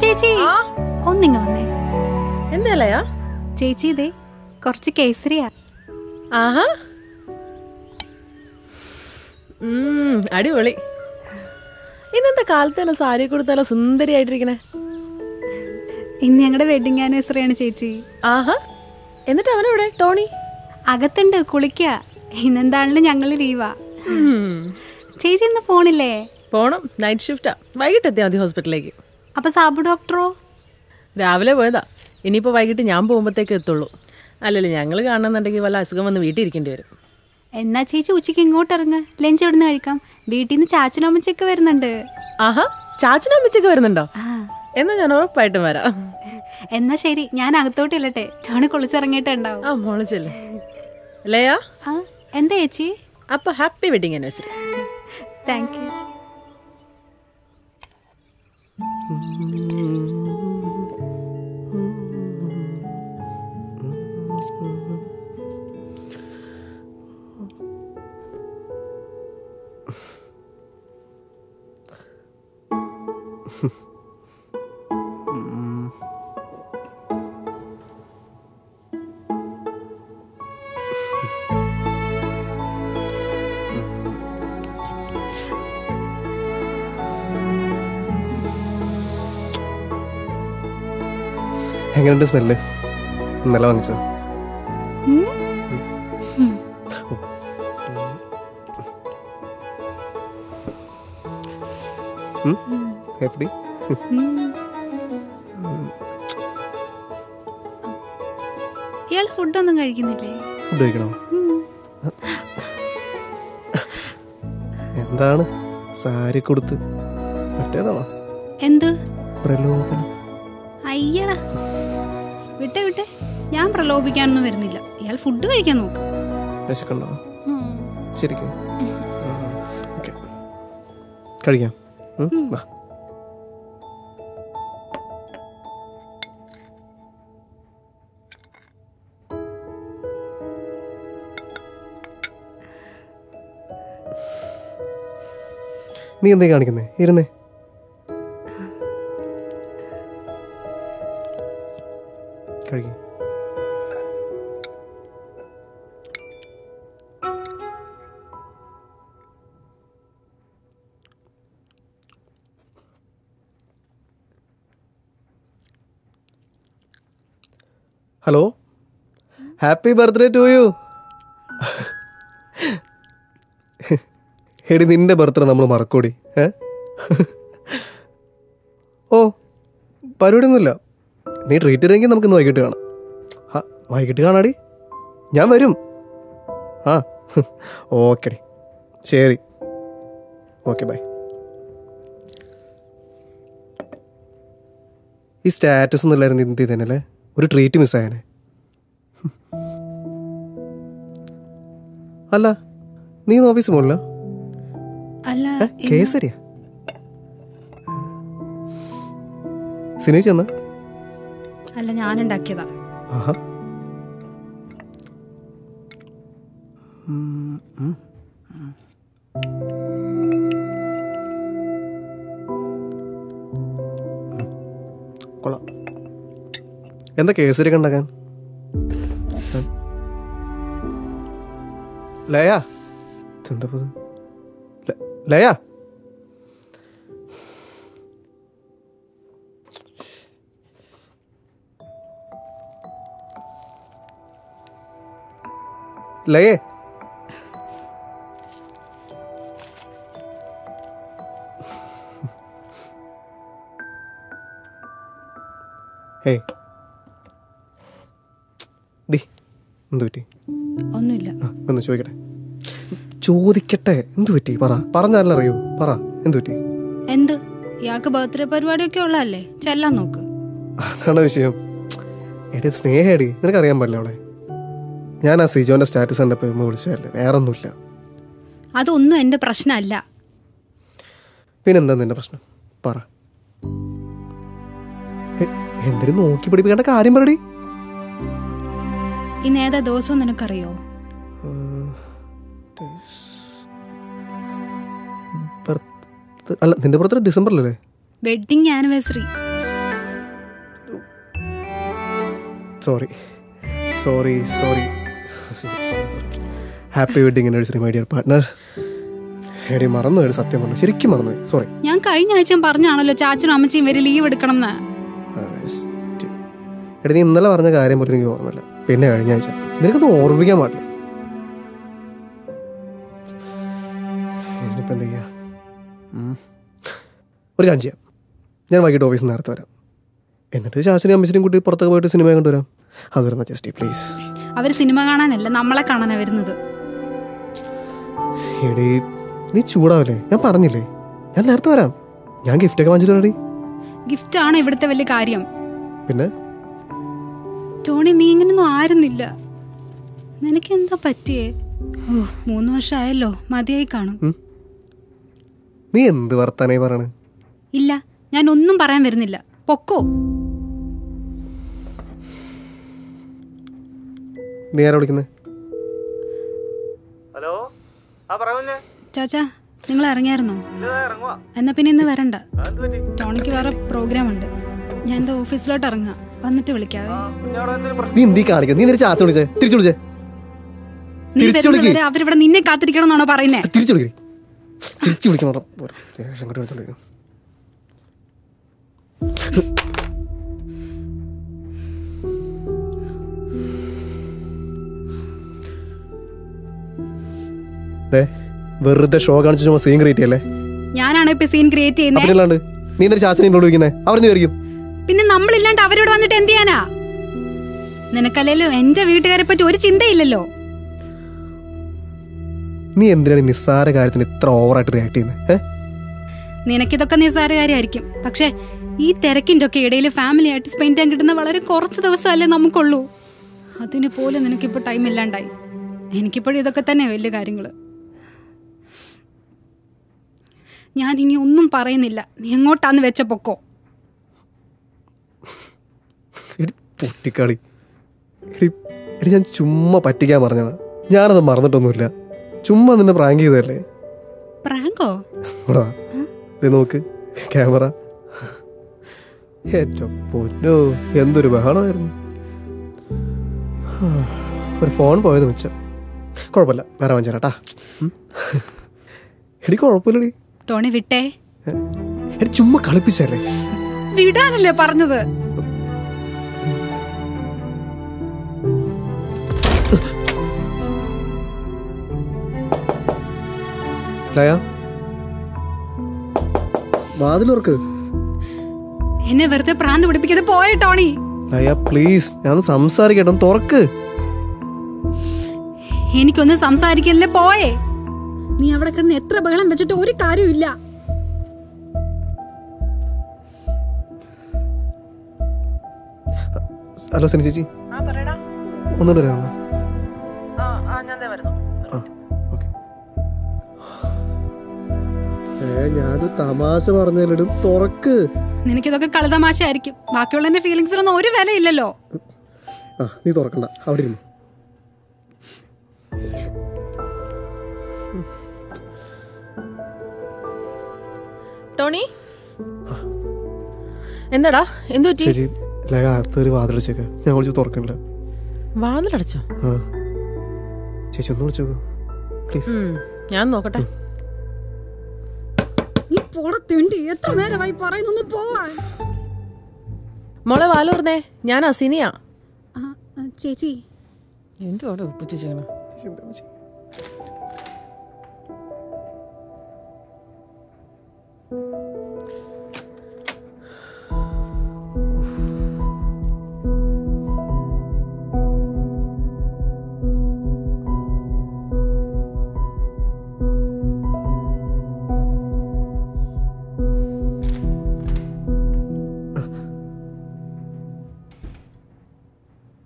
ചേച്ചി ഒന്നിങ്ങ വന്നേ. എന്തല്ലയാ ചേച്ചി ഇതേ കുറച്ച് കേസരിയാ. ആഹാ, അടിപൊളി. ഇന്നത്തെ കാലത്ത് തന്നെ സാരി കൊടുത്താലോ സുന്ദരിയായിട്ടിരിക്കണേ. ഇന്ന് ഞങ്ങളുടെ വെഡിങ് ആനിവേഴ്സറിയാണ് ചേച്ചി. ആഹാ, എന്നിട്ട് അവനെവിടെ ടോണി? അകത്തുണ്ട് കുളിക്ക. ഇന്നെന്താണെങ്കിലും ഞങ്ങൾ ലീവാ. ചേച്ചി ഇന്ന് ഫോണില്ലേ? പോണം, നൈറ്റ് ഷിഫ്റ്റാ. വൈകിട്ട് എത്തിയാൽ മതി ഹോസ്പിറ്റലിലേക്ക്. അപ്പൊ സാബു ഡോക്ടറോ? രാവിലെ പോയതാ. ഇനിയിപ്പോൾ വൈകിട്ട് ഞാൻ പോകുമ്പോഴത്തേക്ക് എത്തുള്ളൂ. അല്ലല്ലോ, ഞങ്ങൾ കാണുന്നുണ്ടെങ്കിൽ വല്ല അസുഖം വന്ന് വീട്ടിൽ ഇരിക്കേണ്ടി വരും. എന്നാ ചേച്ചി ഉച്ചയ്ക്ക് ഇങ്ങോട്ട് ഇറങ്ങ്, ലഞ്ച് ഇവിടുന്ന് കഴിക്കാം. വീട്ടിൽ നിന്ന് ചാച്ചനും അമ്മച്ചൊക്കെ വരുന്നുണ്ട്. ആഹാ, ചാച്ചനും അമ്മച്ചൊക്കെ വരുന്നുണ്ടോ? എന്നാ ഞാൻ ഉറപ്പായിട്ടും വരാം. എന്നാ ശരി, ഞാൻ അകത്തോട്ട് ഇല്ലട്ടെ. ടോണി കുളിച്ചിറങ്ങിയിട്ടുണ്ടാവും. ആ മോളിച്ചല്ലേ. ലയാ, എന്താ ചേച്ചി? അപ്പൊ happy wedding anniversary. Thank you. എങ്ങനെയുണ്ട് സ്മെല്ല്? ഇന്നലെ വാങ്ങിച്ചത്. എപ്പടി? ഇയാൾ ഫുഡൊന്നും കഴിക്കുന്നില്ലേ? ഫുഡ് കഴിക്കണോ? എന്താണ് സാരി കൊടുത്ത് മറ്റേതാണോ? എന്ത് പ്രലോഭനം? അയ്യടാ, വിട്ടെ വിട്ടെ. ഞാൻ പ്രലോഭിക്കാനൊന്നും വരുന്നില്ല. ഇയാൾ ഫുഡ് കഴിക്കാൻ നോക്ക്. വിശക്കണ്ടോ? ശരിക്കും ഓക്കെ, കഴിക്കാം. നീ എന്തേ കാണിക്കുന്നേ? ഇരുന്നേ. കഴിക്കും. Hello, happy birthday to you. എടി, നിന്റെ ബർത്ത്ഡേ നമ്മൾ മറക്കൂടി? ഓ, പരിപാടിയൊന്നുമില്ല. നീ ട്രീറ്റ് ചെയ്തെങ്കിൽ നമുക്കിന്ന് വൈകിട്ട് കാണാം. വൈകിട്ട് കാണാടി, ഞാൻ വരും. ആ, ഓക്കെടി, ശരി, ഓക്കെ, ബൈ. ഈ സ്റ്റാറ്റസ് ഒന്നും ഇല്ലായിരുന്നു ഇന്ത്യ തന്നെയല്ലേ? ഒരു ട്രീറ്റ് മിസ്സായനെ. അല്ല, നീ ഇന്ന് ഓഫീസ് പോകണില്ല? കേസരിയാ? സിനിമ ചെന്ന? അല്ല, ഞാനുണ്ടാക്കിയതാ. ആഹാ, കൊള്ളാം. എന്താ കേസരി ഉണ്ടാക്കാൻ? ലയ, ലയ, ലയേ, ഹേ ഡി, എന്തു പറ്റി? ഒന്നുമില്ല. ഒന്ന് ചോദിക്കട്ടെ? ചോദിക്കട്ടെ, എന്തു പറ്റി? പറഞ്ഞാലേ അറിയൂ. പറ, എന്തു പറ്റി? എന്ത്? ഇയാൾക്ക് ബർത്ത്ഡേ പരിപാടിയൊക്കെ ഉള്ളതല്ലേ, ചെല്ലാൻ നോക്ക്. അതാണ് വിഷയം. എടി, സ്നേഹടി, നിനക്കറിയാൻ പാടില്ല അവളെ. ഞാൻ ആ സിജോന്റെ സ്റ്റാറ്റസ് കണ്ടപ്പോൾ വിളിച്ചതല്ലേ, വേറെ ഒന്നുമില്ല. അതൊന്നും എന്റെ പ്രശ്നമല്ല. പിന്നെന്താ നിന്റെ പ്രശ്നം? പറ. എന്തിനും നോക്കി പിടിപ്പിക്കേണ്ട കാര്യം പറയടി. ഇന്ന് ഏതാ ദിവസം നിനക്കറിയോ? അല്ല, നിന്റെ ബർത്ത്ഡേ ഡിസംബറിലല്ലേ? Wedding anniversary. Sorry sorry sorry sorry. Happy wedding anniversary my dear partner. എടി മറന്നുപോയി, സത്യം പറഞ്ഞു, ശരിക്കും മറന്നുപോയി, സോറി. ഞാൻ കഴിഞ്ഞ ആഴ്ച പറഞ്ഞാണല്ലോ ചാച്ചനും അമ്മച്ചിയും വരെ ലീവ് എടുക്കണം എന്ന്. എടി നീ ഇന്നലെ പറഞ്ഞ കാര്യം പോലും എനിക്ക് ഓർമ്മയില്ല. പിന്നെ കഴിഞ്ഞ ആഴ്ച നിനക്കൊന്നും ഓർമ്മിക്കാൻ പാടില്ല. ഇനിയിപ്പോൾ എന്താ ചെയ്യാ? ഒരു കാര്യം ചെയ്യാം, ഞാൻ വൈകിട്ട് ഓഫീസിൽ നിന്ന് നേരത്തെ വരാം. എന്നിട്ട് ചാച്ചനെയും അമ്മച്ചിനെയും കൂട്ടി പുറത്തൊക്കെ പോയിട്ട് സിനിമ കണ്ടുവരാം. അത് വരുന്ന ജസ്റ്റ് പ്ലീസ്. അവർ സിനിമ കാണാനല്ല, നമ്മളെ കാണാനാ വരുന്നത്. എടി നീ ചൂടാവല്ലേ, ഞാൻ പറഞ്ഞില്ലേ ഞാൻ നേരത്തെ വരാം. ഞാൻ ഗിഫ്റ്റൊക്കെ വാങ്ങിച്ചിട്ടുണ്ടെടി. ഗിഫ്റ്റ് ആണ് ഇവിടുത്തെ വലിയ കാര്യം. പിന്നെ ടോണി, നീ ഇങ്ങനൊന്നും ആയിരുന്നില്ല. നിനക്ക് എന്താ പറ്റിയേ? 3 വർഷമായല്ലോ, മതിയായി കാണും. നീ എന്ത് വർത്താനായി പറയണ്? ഇല്ല, ഞാൻ ഒന്നും പറയാൻ വരുന്നില്ല, പൊക്കോ. നീ ആരാ വിളിക്കുന്നത്? ഹലോ, ചാച്ചാ, നിങ്ങൾ ഇറങ്ങിയായിരുന്നോ? എന്നാ പിന്നെ ഇന്ന് വരണ്ട, ടോണിക്ക് വേറെ പ്രോഗ്രാം ഉണ്ട്. ഞാൻ എന്താ ഓഫീസിലോട്ട് ഇറങ്ങാം, വന്നിട്ട് വിളിക്കാവേ. നീ എന്തി കാണിക്ക? നീ ചാച്ച വിളിച്ചേ, തിരിച്ചു വിളിച്ചേ. നീ വരുന്നവരെ അവരിവിടെ നിന്നെ കാത്തിരിക്കണം എന്നാണോ പറയുന്നേ? തിരിച്ചു വിളിക്കേ, തിരിച്ചു വിളിക്കണം. വെറുതെ ഷോ കാണിച്ചു ചുമ്മാ സീൻ ക്രിയേറ്റ് ചെയ്യല്ലേ. ഞാനാണ് ഇപ്പൊ സീൻ ക്രിയേറ്റ് ചെയ്യുന്നത്. അല്ലാണ്ട് നീ എന്തൊരു ചാച്ചനെ ഇങ്ങോട്ട് വിളിക്കുന്നത്? അവരെന്ന് വിചാരിക്കും. പിന്നെ നമ്മളില്ലാണ്ട് അവരോട് വന്നിട്ട് എന്ത് ചെയ്യാനാ? നിനക്കല്ലല്ലോ എന്റെ വീട്ടുകാരെ പറ്റി ഒരു ചിന്തയില്ലല്ലോ. നീ എന്തിനാണ് നിസ്സാര കാര്യത്തിന് ഇത്ര ഓവറായിട്ട് റിയാക്ട് ചെയ്യുന്നത്? നിനക്കിതൊക്കെ നിസ്സാര കാര്യമായിരിക്കും, പക്ഷെ ഈ തിരക്കിൻ്റെ ഒക്കെ ഇടയിൽ ഫാമിലി ആയിട്ട് സ്പെൻഡ് ചെയ്യാൻ കിട്ടുന്ന വളരെ കുറച്ച് ദിവസമല്ലേ നമുക്കുള്ളൂ. അതിന് പോലും നിനക്കിപ്പോൾ ടൈം ഇല്ലാണ്ടായി. എനിക്കിപ്പോഴും ഇതൊക്കെ തന്നെ വലിയ കാര്യങ്ങൾ. ഞാൻ ഇനി ഒന്നും പറയുന്നില്ല, നീ എങ്ങോട്ടാന്ന് വെച്ച പൊക്കോ. പൊട്ടിക്കാളി എടി, ഞാൻ ചുമ്മാ പറ്റിക്കാൻ പറഞ്ഞതാണ്. ഞാനത് മറന്നിട്ടൊന്നുമില്ല, ചുമ്മാ നിന്നെ പ്രാങ്ക് ചെയ്തതല്ലേ. പ്രാങ്കോ? നോക്ക് ക്യാമറ. ഏറ്റവും പൊന്നോ, എന്തൊരു ബഹളമായിരുന്നു. ഒരു ഫോൺ പോയത് മിച്ചം. കുഴപ്പമില്ല, വേറെ വാങ്ങിച്ചാട്ടാ. എടി കുഴപ്പമില്ലടി. ടോണി വിട്ടേ. എടി ചുമ്മാ കളിപ്പിച്ചല്ലേ. വിടാനല്ലേ പറഞ്ഞത്? വാതിലോർക്ക്. എന്നെ വെറുതെ പ്രാന്ത് പിടിപ്പിക്കാതെ പോയേ ടോണി. പ്ലീസ്, ഞാനൊന്ന് സംസാരിക്കട്ടെ, തുറക്ക്. എനിക്കൊന്നും സംസാരിക്കാനല്ലേ, പോയേ. നീ അവിടെ കിടന്ന് എത്ര ബഹളം വെച്ചിട്ട് ഒരു കാര്യമില്ല. ഹലോ സനി ചേച്ചി, ഒന്നുകൂടെ വരാമോ? ഞാനൊരു തമാശ പറഞ്ഞാലും തുറക്ക്. നിനക്കിതൊക്കെ കളിതമാശയായിരിക്കും, ബാക്കിയുള്ള എന്റെ ഫീലിങ്സിനൊന്നും ഒരു വിലയില്ലല്ലോ. നീ തുറക്കണ്ട, അവിടെ ഇരുന്നു. ടോണി, എന്താടാ, എന്തു പറ്റി? ചേച്ചി അകത്തൊരു വാതിലടച്ചേക്ക്, ഞാൻ വിളിച്ച് തുറക്കണില്ല. വാതിലടച്ചോ? ചേച്ചി ഒന്ന് വിളിച്ചോക്കൂ പ്ലീസ്. ഞാൻ നോക്കട്ടെ. എത്ര നേരമായി പറയുന്നു പോവാൻ. മോളെ വാലൂർന്നേ, ഞാൻ അസിനിയാ. ചേച്ചി എന്തുവാടെ ഉപ്പിച്ചു ചെയ്യണം?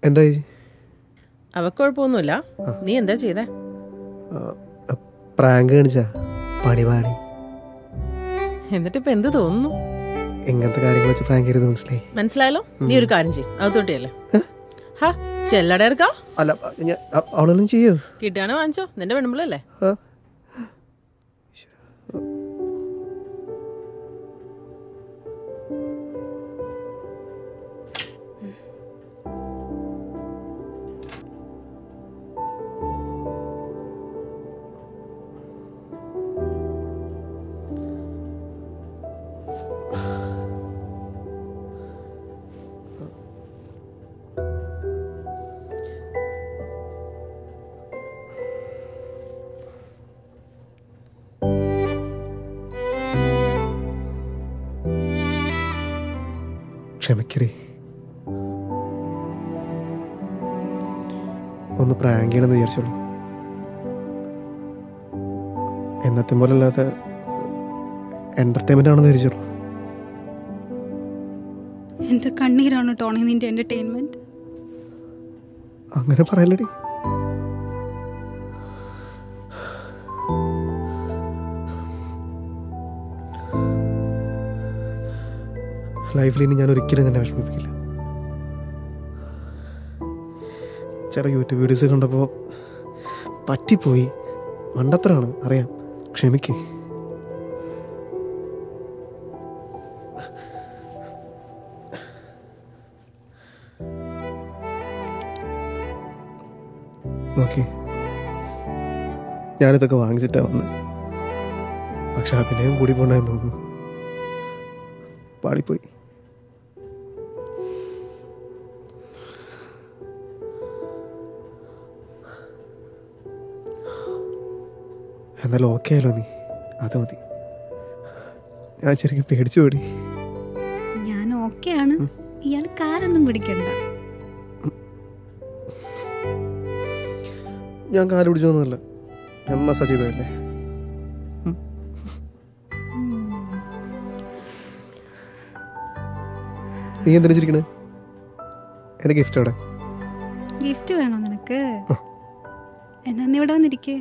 എന്തായി? അവക്ക് കുഴപ്പമൊന്നുമില്ല. നീ എന്താ ചെയ്തേ? പ്രാങ്ക് കാണിച്ചാ പണിപാടി. എന്നിട്ടിപ്പോ എന്ത് തോന്നുന്നു? എങ്ങനത്തെ കാര്യങ്ങൾ വെച്ച് പ്രാങ്ക് ചെയ്ത് മനസ്സിലായല്ലോ. നീ ഒരു കാര്യം ചെയ്യും, അത് തൊട്ടിയല്ലേ. ഹാ, ചെല്ലട എടുക്കാ. അല്ല, അവളൊന്നും ചെയ്യോ? കിട്ടുകയാണെ വാങ്ങിച്ചോ, നിന്റെ പെണ്ണുമ്പിളല്ലേ. ക്ഷമിക്കടി. ഒന്ന് പ്രാങ്ക് ചെയ്യണമെന്ന് വിചാരിച്ചോളൂ. എന്നത്തെ പോലെ അല്ലാതെ എൻ്റർടൈൻമെൻ്റ് ആണെന്ന് വിചാരിച്ചോളൂ. എന്റെ കണ്ണീരാണ് ടോണി നിന്റെ എന്റർടൈൻമെന്റ്. അങ്ങനെ പറയലടി. ലൈഫിൽ ഇനി ഞാൻ ഒരിക്കലും തന്നെ വിഷമിപ്പിക്കില്ല. ചില യൂട്യൂബ് വീഡിയോസ് കണ്ടപ്പോൾ പറ്റിപ്പോയി. മണ്ടത്തരാണ് അറിയാം, ക്ഷമിക്ക്. നോക്കി, ഞാനിതൊക്കെ വാങ്ങിച്ചിട്ടാ വന്നത്. പക്ഷെ അഭിനയം കൂടി പോണ്ടെന്ന് തോന്നുന്നു. പാടിപ്പോയി. എന്നാലും ഓക്കെ ആയല്ലോ നീ, അത് മതി. ഞാൻ ശരിക്കും പേടിച്ചു പോയി. ഞാൻ ഓക്കെയാണ്. ഇയാൾ കാരൊന്നും പിടിക്കണ്ട. ഞാൻ കാല് പിടിച്ചൊന്നുമല്ല, ഞാൻ മസാജ് ചെയ്തതല്ലേ. നീ എന്തിനാ ചിരിക്കണേ? എൻ്റെ ഗിഫ്റ്റ് അവിടെ. ഗിഫ്റ്റ് വേണോ നിനക്ക്? എന്നാ നീ ഇവിടെ വന്നിരിക്കേ.